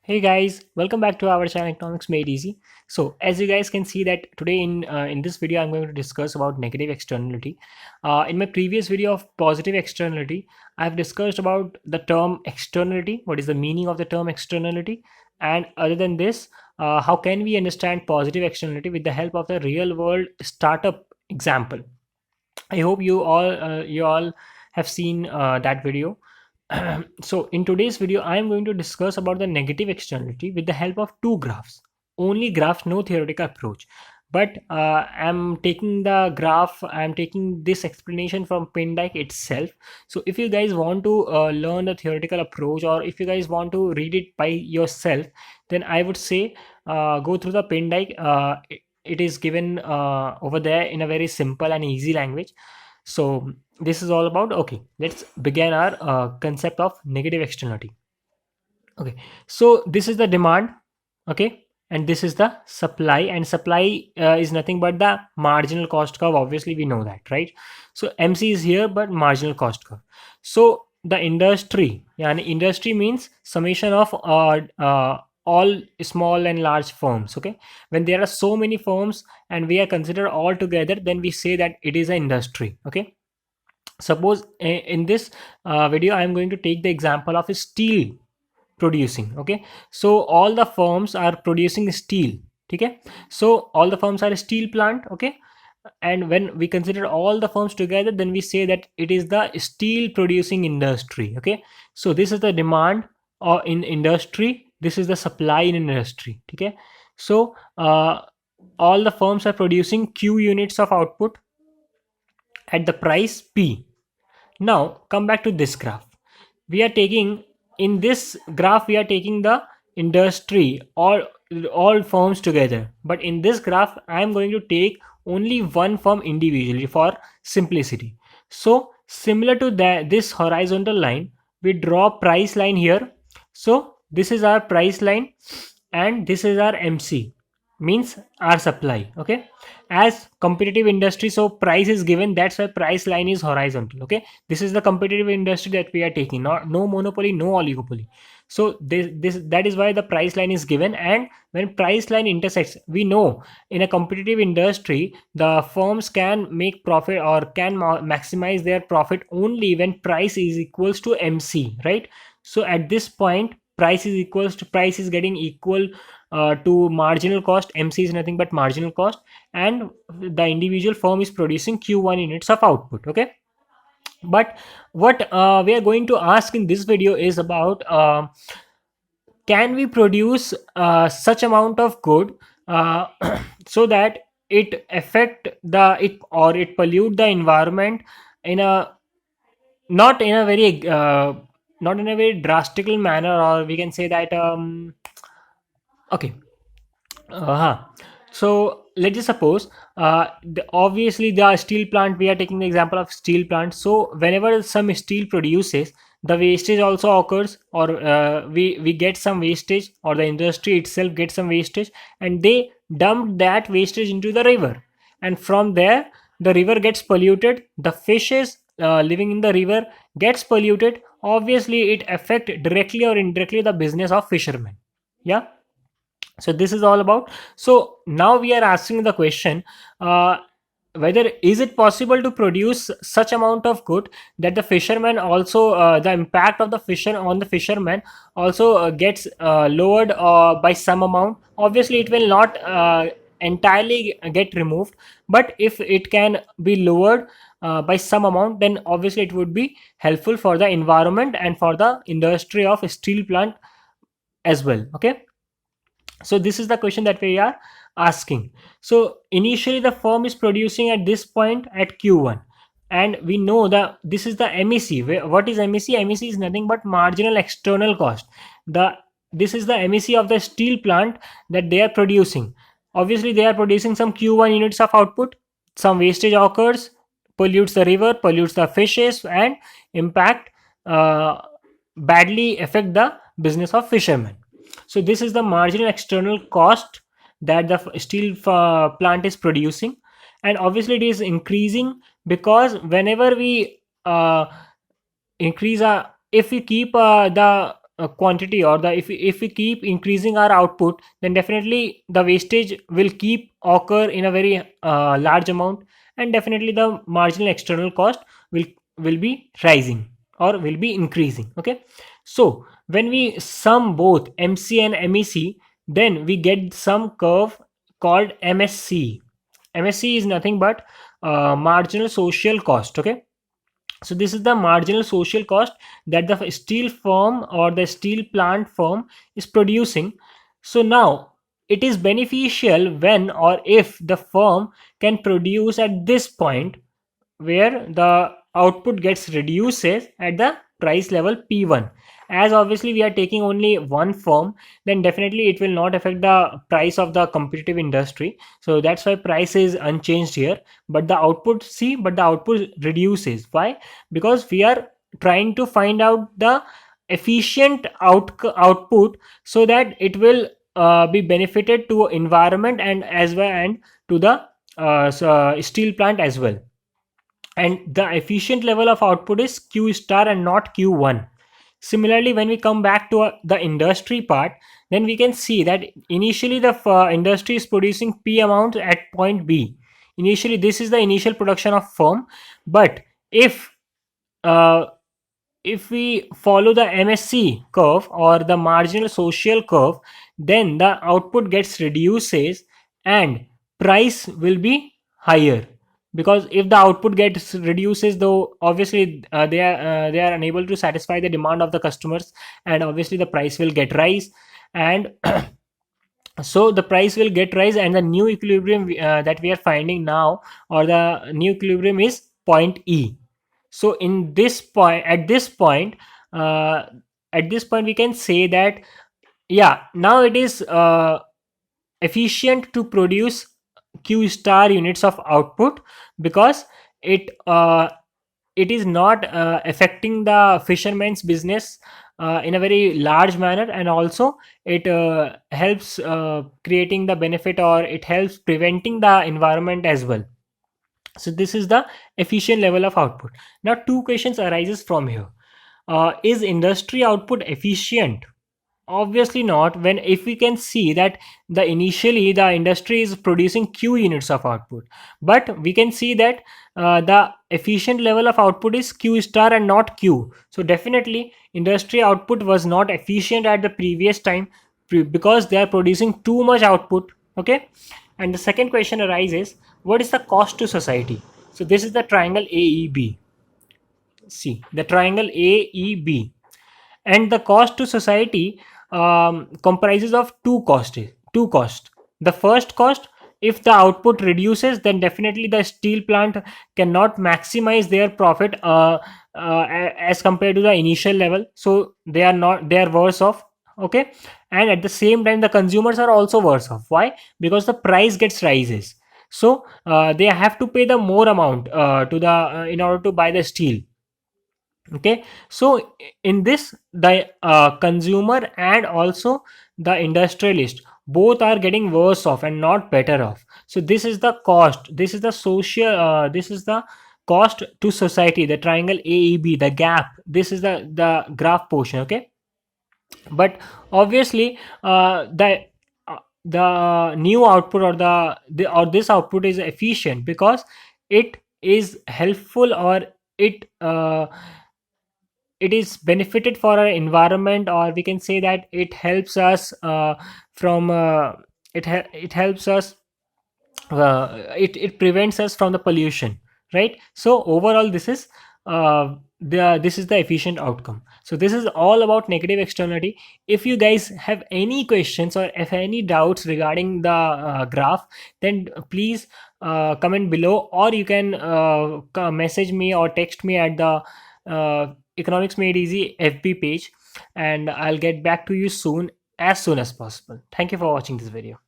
Hey guys, welcome back to our channel Economics Made Easy. So as you guys can see that today in this video I'm going to discuss about negative externality. In my previous video of positive externality, I've discussed about the term externality, what is the meaning of the term externality, and other than this, how can we understand positive externality with the help of the real world startup example. I hope you all have seen that video. So in today's video, I am going to discuss about the negative externality with the help of two graphs. Only graphs, no theoretical approach. But I'm taking this explanation from Pendike itself. So if you guys want to learn the theoretical approach, or if you guys want to read it by yourself, then I would say go through the Pendike. It is given over there in a very simple and easy language. So this is all about, okay, let's begin our concept of negative externality. Okay, so this is the demand, okay, and this is the supply, and supply is nothing but the marginal cost curve. Obviously we know that, right? So MC is here, but marginal cost curve. So the industry, yeah, and industry means summation of all small and large firms. Okay, when there are so many firms and we are considered all together, then we say that it is an industry. Okay, suppose in this video I am going to take the example of steel producing. Okay, so all the firms are producing steel. Okay, so all the firms are a steel plant. Okay, and when we consider all the firms together, then we say that it is the steel producing industry. Okay, so this is the demand or in industry, this is the supply in industry. Okay, so all the firms are producing q units of output at the price p. Now come back to this graph. We are taking, in this graph we are taking the industry, all firms together. But in this graph I am going to take only one firm individually for simplicity. So similar to that, this horizontal line, we draw price line here. So this is our price line and this is our MC, means our supply. Okay, as competitive industry, so price is given, that's why price line is horizontal. Okay, this is the competitive industry that we are taking, not no monopoly, no oligopoly. So this that is why the price line is given. And when price line intersects, we know in a competitive industry the firms can make profit or can maximize their profit only when price is equals to MC, right? So at this point, price is getting equal to marginal cost. MC is nothing but marginal cost, and the individual firm is producing q1 units of output. Okay, but what we are going to ask in this video is about, can we produce such amount of good uh, so that it affect the it or it pollute the environment in a, not in a very not in a very drastical manner, or we can say that okay. Uh-huh. So let's just suppose, obviously the steel plant, we are taking the example of steel plant. So whenever some steel produces, the wastage also occurs, or we get some wastage, or the industry itself gets some wastage, and they dump that wastage into the river, and from there the river gets polluted. The fishes living in the river gets polluted. Obviously, it affect directly or indirectly the business of fishermen. Yeah, so this is all about. So now we are asking the question, uh, whether is it possible to produce such amount of good that the fisherman also, the impact of the fisher on the fisherman also gets lowered by some amount. Obviously it will not entirely get removed, but if it can be lowered by some amount, then obviously it would be helpful for the environment and for the industry of steel plant as well. Okay, so this is the question that we are asking. So initially the firm is producing at this point at q1, and we know that this is the MEC. What is MEC? MEC is nothing but marginal external cost. The This is the MEC of the steel plant that they are producing. Obviously they are producing some q1 units of output, some wastage occurs, pollutes the river, pollutes the fishes, and impact, uh, badly affect the business of fishermen. So this is the marginal external cost that the steel plant is producing. And obviously it is increasing because whenever we increase our, if we keep the quantity, or the if we keep increasing our output, then definitely the wastage will keep occur in a very large amount, and definitely the marginal external cost will will be rising or will be increasing. Okay, so when we sum both MC and MEC, then we get some curve called MSC. MSC is nothing but marginal social cost. Okay, so this is the marginal social cost that the steel firm or the steel plant firm is producing. So now it is beneficial when or if the firm can produce at this point where the output gets reduces at the price level P1. As obviously we are taking only one firm, then definitely it will not affect the price of the competitive industry. So that's why price is unchanged here. But the output, see, but the output reduces. Why? Because we are trying to find out the efficient output so that it will be benefited to environment and as well and to the steel plant as well. And the efficient level of output is Q star and not Q1. Similarly, when we come back to the industry part, then we can see that initially the industry is producing P amount at point B. Initially, this is the initial production of firm, but if uh, if we follow the MSC curve or the marginal social curve, then the output gets reduces and price will be higher. Because if the output gets reduces, though obviously they are unable to satisfy the demand of the customers, and obviously the price will get rise, and so the price will get rise, and the new equilibrium that we are finding now, or the new equilibrium is point E. So in this point, uh, at this point we can say that yeah, now it is efficient to produce Q star units of output, because it it is not affecting the fisherman's business in a very large manner, and also it helps creating the benefit, or it helps preventing the environment as well. So this is the efficient level of output. Now two questions arises from here. Is industry output efficient? Obviously not, when if we can see that the initially the industry is producing Q units of output, but we can see that the efficient level of output is Q star and not Q. So definitely industry output was not efficient at the previous time, because they are producing too much output. Okay, and the second question arises, what is the cost to society? So this is the triangle AEB. See the triangle AEB, and the cost to society comprises of two cost. The first cost, if the output reduces, then definitely the steel plant cannot maximize their profit as compared to the initial level, so they are worse off. Okay, and at the same time the consumers are also worse off. Why? Because the price gets rises, so they have to pay the more amount to the in order to buy the steel. Okay, so in this the consumer and also the industrialist both are getting worse off and not better off. So this is the cost, this is the social this is the cost to society, the triangle AEB, the gap. This is the graph portion. Okay, but obviously the new output, or the or this output is efficient because it is helpful, or it it is benefited for our environment, or we can say that it helps us from it helps us it prevents us from the pollution, right? So overall this is this is the efficient outcome. So this is all about negative externality. If you guys have any questions or if any doubts regarding the graph, then please comment below, or you can message me or text me at the economics made easy FB page, and I'll get back to you soon, as soon as possible. Thank you for watching this video.